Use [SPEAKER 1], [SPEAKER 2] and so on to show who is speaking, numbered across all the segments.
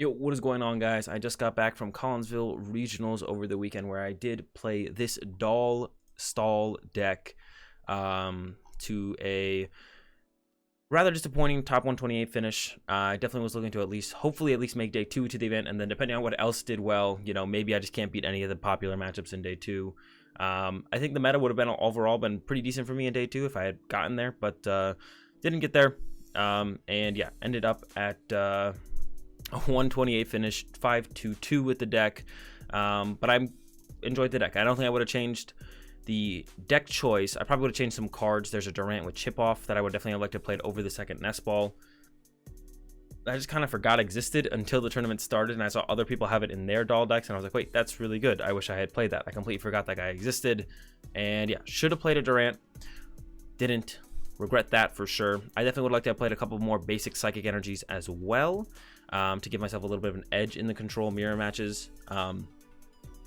[SPEAKER 1] Yo, what is going on, guys? I just got back from Collinsville Regionals over the weekend where I did play this doll stall deck to a rather disappointing top 128 finish. I definitely was looking to hopefully at least make day 2 to the event, and then depending on what else did well, you know, maybe I just can't beat any of the popular matchups in day 2. I think the meta would have been overall been pretty decent for me in day 2 if I had gotten there, but didn't get there. And yeah, ended up at a 128 finish, 5-2-2 with the deck. But I enjoyed the deck. I don't think I would have changed the deck choice. I probably would have changed some cards. There's a Durant with chip off that I would definitely have liked to play over the second nest ball. I just kind of forgot existed until the tournament started, and I saw other people have it in their doll decks, and I was like, wait, that's really good. I wish I had played that. I completely forgot that guy existed. And yeah, should have played a Durant. Didn't. Regret that for sure. I definitely would like to have played a couple more basic psychic energies as well, to give myself a little bit of an edge in the control mirror matches.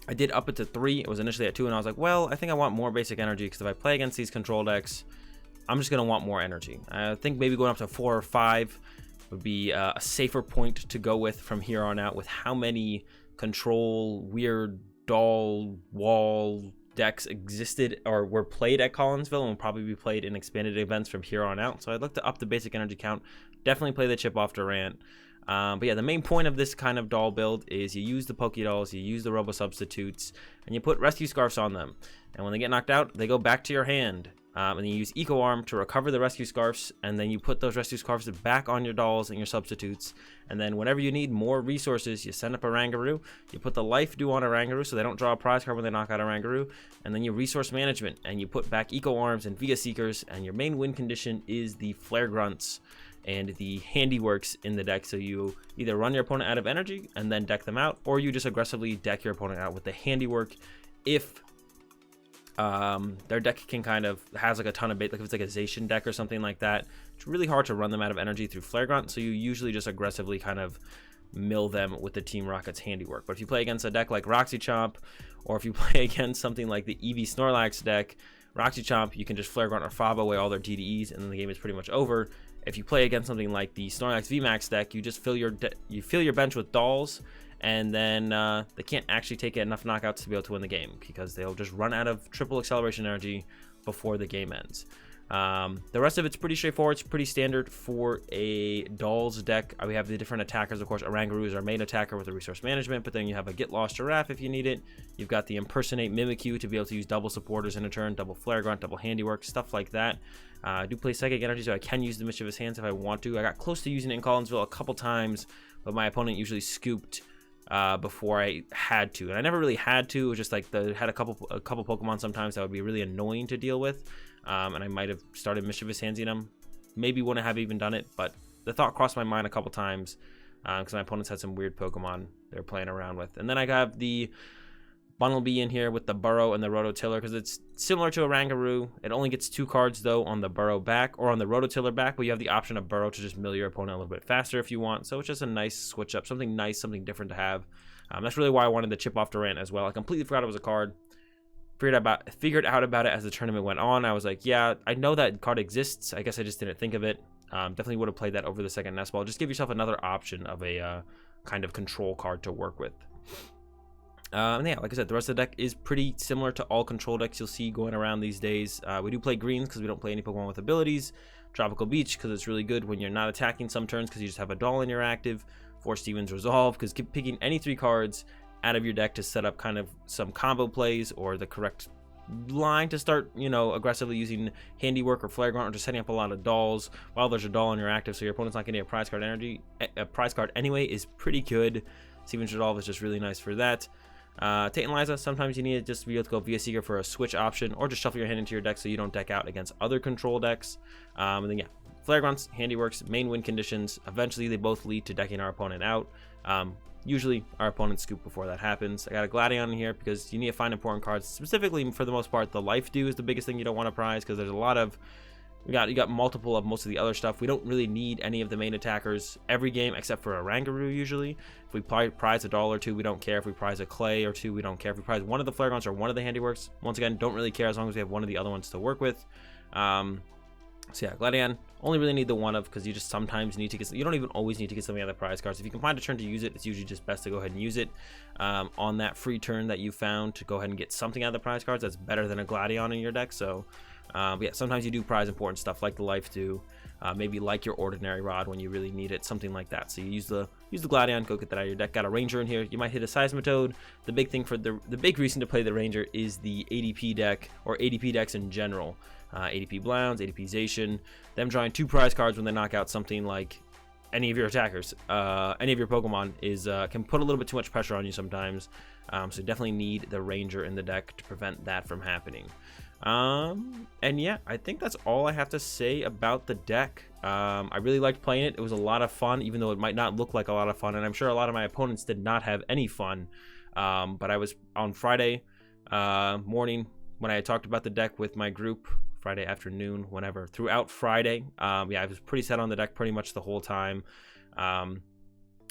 [SPEAKER 1] I did up it to 3. It was initially at 2, and I was like, well, I think I want more basic energy, because if I play against these control decks, I'm just going to want more energy. I think maybe going up to 4 or 5 would be a safer point to go with from here on out, with how many control weird doll wall decks existed or were played at Collinsville and will probably be played in expanded events from here on out. So I'd look to up the basic energy count. Definitely play the chip off Durant. But yeah, the main point of this kind of doll build is you use the Poké dolls, you use the Robo substitutes, and you put Rescue Scarfs on them. And when they get knocked out, they go back to your hand. And then you use Eco Arm to recover the Rescue Scarfs, and then you put those Rescue Scarfs back on your dolls and your substitutes. And then whenever you need more resources, you send up Oranguru, you put the Life Dew on Oranguru so they don't draw a prize card when they knock out Oranguru, and then you resource management, and you put back Eco Arms and Via Seekers, and your main win condition is the Flare Grunts and the Handiworks in the deck. So you either run your opponent out of energy and then deck them out, or you just aggressively deck your opponent out with the Handiwork if their deck can kind of has like a ton of bait, like if it's like a Zacian deck or something like that. It's really hard to run them out of energy through Flare Grunt, so you usually just aggressively kind of mill them with the Team Rocket's Handiwork. But if you play against a deck like Roxy Chomp, or if you play against something like the Eevee Snorlax deck, Roxy Chomp, you can just Flare Grunt or Faba away all their DDEs, and then the game is pretty much over. If you play against something like the Snorlax VMAX deck, you just fill your bench with dolls, and then they can't actually take enough knockouts to be able to win the game, because they'll just run out of triple acceleration energy before the game ends. The rest of it's pretty straightforward. It's pretty standard for a dolls deck. We have the different attackers. Of course, Oranguru is our main attacker with the resource management, but then you have a Get Lost Giraffe if you need it. You've got the Impersonate Mimikyu to be able to use double supporters in a turn, double Flare Grunt, double Handiwork, stuff like that. I do play Psychic Energy, so I can use the Mischievous Hands if I want to. I got close to using it in Collinsville a couple times, but my opponent usually scooped before I had to, and I never really had to. It was just like had a couple Pokemon sometimes that would be really annoying to deal with, and I might have started Mischievous Handsing them. Maybe wouldn't have even done it, but the thought crossed my mind a couple times, because my opponents had some weird Pokemon they were playing around with. And then I got the Bunnelby in here with the Burrow and the Rototiller, because it's similar to Oranguru. It only gets 2 cards though on the Burrow back or on the Rototiller back, but you have the option of Burrow to just mill your opponent a little bit faster if you want. So it's just a nice switch up, something nice, something different to have. That's really why I wanted the chip off Durant as well. I completely forgot it was a card. Figured out about it as the tournament went on. I was like, yeah, I know that card exists. I guess I just didn't think of it. Definitely would have played that over the second nest ball. Just give yourself another option of a kind of control card to work with. And yeah, like I said, the rest of the deck is pretty similar to all control decks you'll see going around these days. We do play greens because we don't play any Pokemon with abilities. Tropical Beach because it's really good when you're not attacking some turns because you just have a doll in your active. Force Steven's Resolve because keep picking any 3 cards out of your deck to set up kind of some combo plays or the correct line to start, you know, aggressively using Handiwork or Flare Grunt, or just setting up a lot of dolls while there's a doll in your active, so your opponent's not getting a prize card anyway is pretty good. Steven's Resolve is just really nice for that. Tate Liza, sometimes you need to just be able to go Via Seeker for a switch option, or just shuffle your hand into your deck so you don't deck out against other control decks. And then yeah, Flare Grunts, Handiworks, main win conditions. Eventually they both lead to decking our opponent out. Usually our opponents scoop before that happens. I got a Gladion in here because you need to find important cards. Specifically, for the most part, the Life Dew is the biggest thing you don't want to prize, because there's a lot of you got multiple of most of the other stuff. We don't really need any of the main attackers every game except for Oranguru usually. If we prize a doll or 2, we don't care. If we prize a Clay or 2, we don't care. If we prize one of the Flare Grunts or one of the Handiworks, once again, don't really care as long as we have one of the other ones to work with. So yeah, Gladion, only really need the one of, because you just sometimes need to get, you don't even always need to get something out of the prize cards. If you can find a turn to use it, it's usually just best to go ahead and use it on that free turn that you found to go ahead and get something out of the prize cards. That's better than a Gladion in your deck. So yeah, sometimes you do prize important stuff like the Life Dew, maybe like your Ordinary Rod when you really need it, something like that. So you use the Gladion, go get that out of your deck. Got a Ranger in here, you might hit a Seismitoad. The big thing for the big reason to play the Ranger is the ADP deck, or ADP decks in general. ADP Blounds, ADP Zation, them drawing 2 prize cards when they knock out something like any of your attackers, any of your Pokemon, is can put a little bit too much pressure on you sometimes. So definitely need the Ranger in the deck to prevent that from happening. And yeah, I think that's all I have to say about the deck. I really liked playing it. It was a lot of fun, even though it might not look like a lot of fun, and I'm sure a lot of my opponents did not have any fun. But I was on Friday morning when I had talked about the deck with my group, Friday afternoon, whenever, throughout Friday. Yeah, I was pretty set on the deck pretty much the whole time.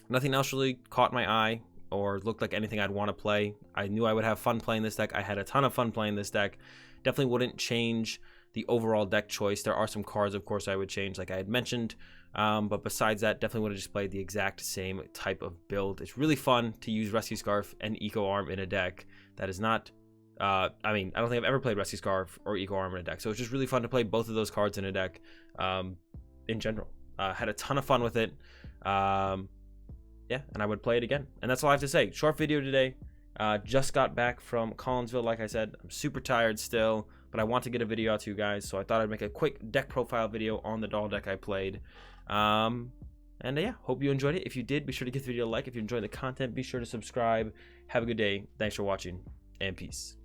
[SPEAKER 1] Nothing else really caught my eye or looked like anything I'd want to play. I knew I would have fun playing this deck. I had a ton of fun playing this deck. Definitely wouldn't change the overall deck choice. There are some cards, of course, I would change, like I had mentioned. But besides that, definitely would have just played the exact same type of build. It's really fun to use Rescue Scarf and Eco Arm in a deck that is not... I mean, I don't think I've ever played Rescue Scarf or Eco Arm in a deck, so it's just really fun to play both of those cards in a deck in general. Had a ton of fun with it. Yeah, and I would play it again. And that's all I have to say. Short video today. Just got back from Collinsville, like I said. I'm super tired still, but I want to get a video out to you guys, so I thought I'd make a quick deck profile video on the doll deck I played. And yeah, hope you enjoyed it. If you did, be sure to give the video a like. If you enjoyed the content, be sure to subscribe. Have a good day. Thanks for watching, and peace.